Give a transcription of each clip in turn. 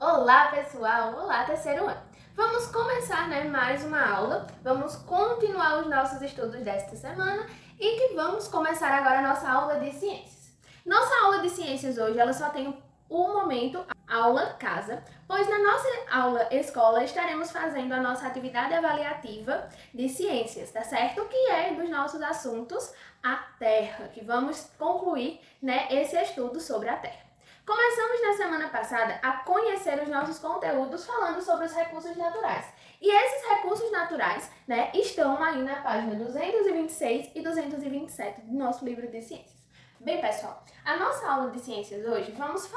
Olá pessoal, olá terceiro ano. Vamos começar mais uma aula, vamos continuar os nossos estudos desta semana e que vamos começar agora a nossa aula de ciências. Nossa aula de ciências hoje ela só tem um momento, aula casa, pois na nossa aula escola estaremos fazendo a nossa atividade avaliativa de ciências, tá certo? Que é dos nossos assuntos a Terra, que vamos concluir esse estudo sobre a Terra. Começamos na semana passada a conhecer os nossos conteúdos falando sobre os recursos naturais. E esses recursos naturais estão aí na página 226 e 227 do nosso livro de ciências. Bem, pessoal, a nossa aula de ciências hoje vamos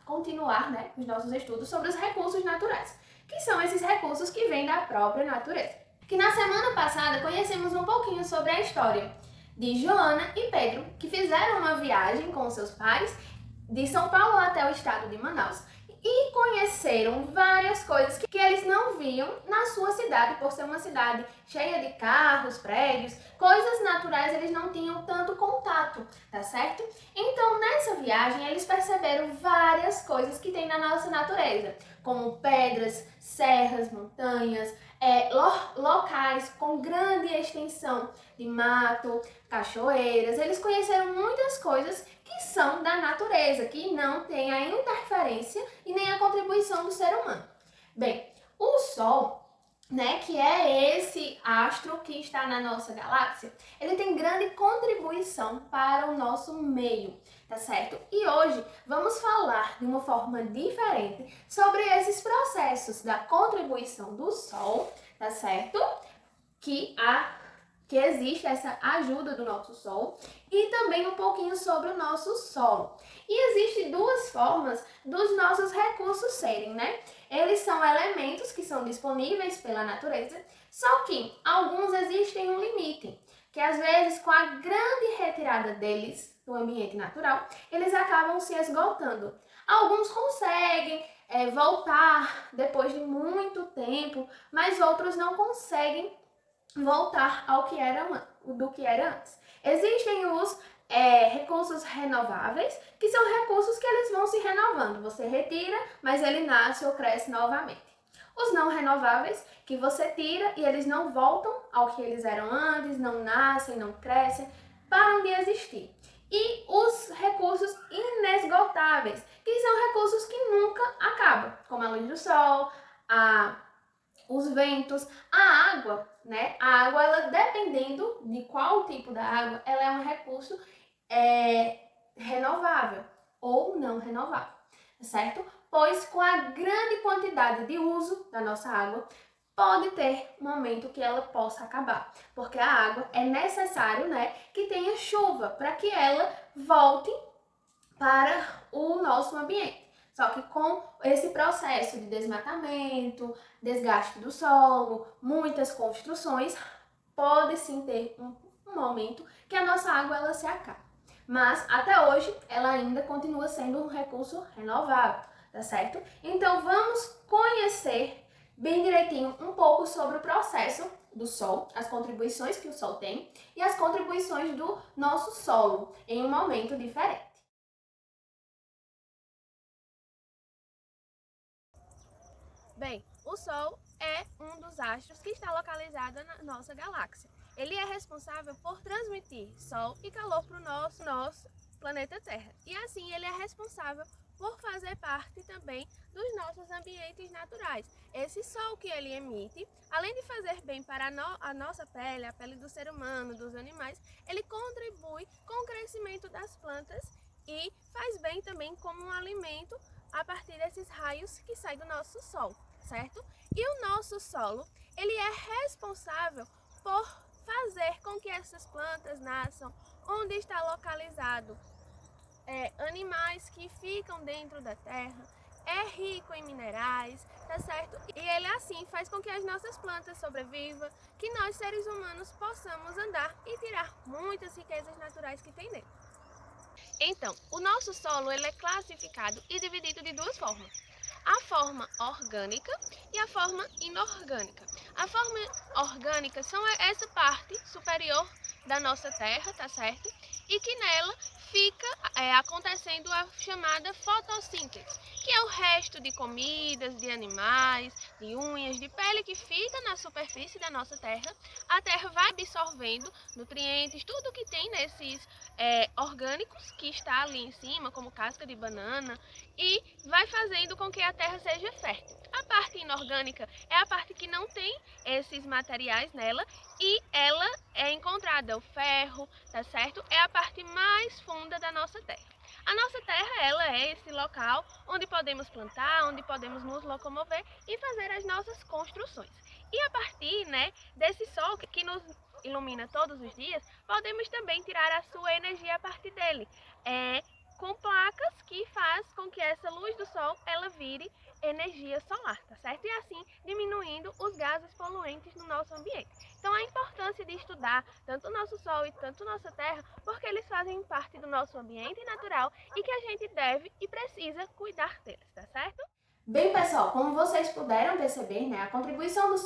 continuar os nossos estudos sobre os recursos naturais, que são esses recursos que vêm da própria natureza. Que na semana passada conhecemos um pouquinho sobre a história de Joana e Pedro, que fizeram uma viagem com seus pais de São Paulo até o estado de Manaus e conheceram várias coisas que eles não viam na sua cidade, por ser uma cidade cheia de carros, prédios, coisas naturais eles não tinham tanto contato, tá certo? Então nessa viagem eles perceberam várias coisas que tem na nossa natureza, como pedras, serras, montanhas, locais com grande extensão de mato, cachoeiras. Eles conheceram muitas coisas que são da natureza, que não tem a interferência e nem a contribuição do ser humano. Bem, o Sol, que é esse astro que está na nossa galáxia, ele tem grande contribuição para o nosso meio, tá certo? E hoje vamos falar de uma forma diferente sobre esses processos da contribuição do Sol, tá certo? Que existe essa ajuda do nosso Sol e também um pouquinho sobre o nosso solo. E existem duas formas dos nossos recursos serem, Eles são elementos que são disponíveis pela natureza, só que alguns existem um limite, que às vezes com a grande retirada deles do ambiente natural, eles acabam se esgotando. Alguns conseguem voltar depois de muito tempo, mas outros não conseguem voltar do que era antes. Existem os recursos renováveis, que são recursos que eles vão se renovando. Você retira, mas ele nasce ou cresce novamente. Os não renováveis, que você tira e eles não voltam ao que eles eram antes, não nascem, não crescem, param de existir. E os recursos inesgotáveis, que são recursos que nunca acabam, como a luz do sol, os ventos, a água, A água, ela dependendo de qual tipo da água, ela é um recurso renovável ou não renovável, certo? Pois com a grande quantidade de uso da nossa água, pode ter um momento que ela possa acabar, porque a água é necessário, que tenha chuva para que ela volte para o nosso ambiente. Só que com esse processo de desmatamento, desgaste do solo, muitas construções, pode sim ter um momento que a nossa água ela se acaba. Mas até hoje ela ainda continua sendo um recurso renovável, tá certo? Então vamos conhecer bem direitinho um pouco sobre o processo do Sol, as contribuições que o Sol tem e as contribuições do nosso solo em um momento diferente. Bem, o Sol é um dos astros que está localizado na nossa galáxia. Ele é responsável por transmitir sol e calor para o nosso planeta Terra. E assim ele é responsável por fazer parte também dos nossos ambientes naturais. Esse sol que ele emite, além de fazer bem para a nossa pele, a pele do ser humano, dos animais, ele contribui com o crescimento das plantas e faz bem também como um alimento a partir desses raios que saem do nosso sol, certo? E o nosso solo, ele é responsável por fazer com que essas plantas nasçam, onde está localizado animais que ficam dentro da terra, é rico em minerais, tá certo? E ele assim faz com que as nossas plantas sobrevivam, que nós seres humanos possamos andar e tirar muitas riquezas naturais que tem nele. Então, o nosso solo ele é classificado e dividido de duas formas. A forma orgânica e a forma inorgânica. A forma orgânica são essa parte superior da nossa terra, tá certo? e que nela fica acontecendo a chamada fotossíntese, que é o resto de comidas, de animais, de unhas, de pele que fica na superfície da nossa terra. A terra vai absorvendo nutrientes, tudo que tem nesses orgânicos que está ali em cima, como casca de banana, e vai fazendo com que a terra seja fértil. A parte inorgânica é a parte que não tem esses materiais nela e ela é encontrada, o ferro, tá certo? É a parte mais funda da nossa terra. A nossa terra, ela é esse local onde podemos plantar, onde podemos nos locomover e fazer as nossas construções. E a partir, desse sol que nos ilumina todos os dias, podemos também tirar a sua energia a partir dele. Com placas que faz com que essa luz do sol ela vire energia solar, tá certo? E assim diminuindo os gases poluentes no nosso ambiente. Então a importância de estudar tanto o nosso sol e tanto nossa terra, porque eles fazem parte do nosso ambiente natural e que a gente deve e precisa cuidar deles, tá certo? Bem, pessoal, como vocês puderam perceber, a contribuição do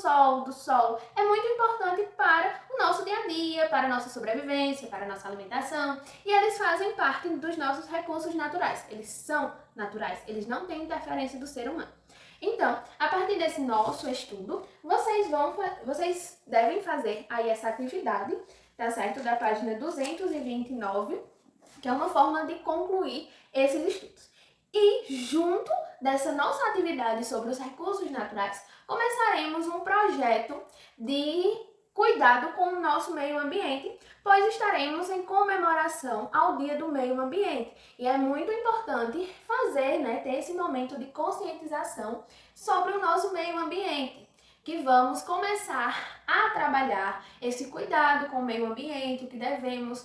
solo é muito importante para o nosso dia a dia, para a nossa sobrevivência, para a nossa alimentação, e eles fazem parte dos nossos recursos naturais. Eles são naturais, eles não têm interferência do ser humano. Então, a partir desse nosso estudo, vocês devem fazer aí essa atividade, tá certo? Da página 229, que é uma forma de concluir esses estudos. E junto dessa nossa atividade sobre os recursos naturais, começaremos um projeto de cuidado com o nosso meio ambiente, pois estaremos em comemoração ao Dia do Meio Ambiente. E é muito importante ter esse momento de conscientização sobre o nosso meio ambiente, que vamos começar a trabalhar esse cuidado com o meio ambiente, o que devemos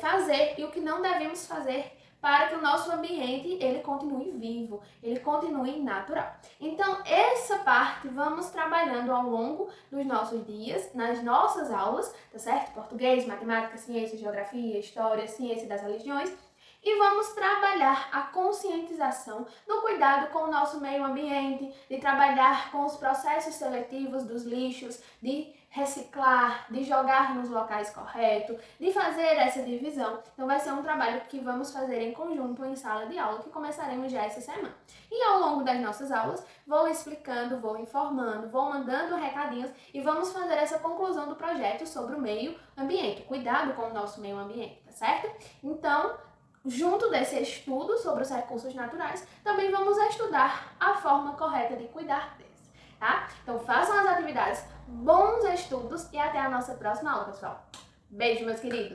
fazer e o que não devemos fazer para que o nosso ambiente ele continue vivo, ele continue natural. Então, essa parte vamos trabalhando ao longo dos nossos dias, nas nossas aulas, tá certo? Português, matemática, ciência, geografia, história, ciência das religiões. E vamos trabalhar a conscientização do cuidado com o nosso meio ambiente, de trabalhar com os processos seletivos dos lixos, de reciclar, de jogar nos locais corretos, de fazer essa divisão. Então vai ser um trabalho que vamos fazer em conjunto em sala de aula, que começaremos já essa semana. E ao longo das nossas aulas, vou explicando, vou informando, vou mandando recadinhos e vamos fazer essa conclusão do projeto sobre o meio ambiente, cuidado com o nosso meio ambiente, tá certo? Então, junto desse estudo sobre os recursos naturais, também vamos estudar a forma correta de cuidar deles, tá? Então façam as atividades, bons estudos e até a nossa próxima aula, pessoal. Beijo, meus queridos!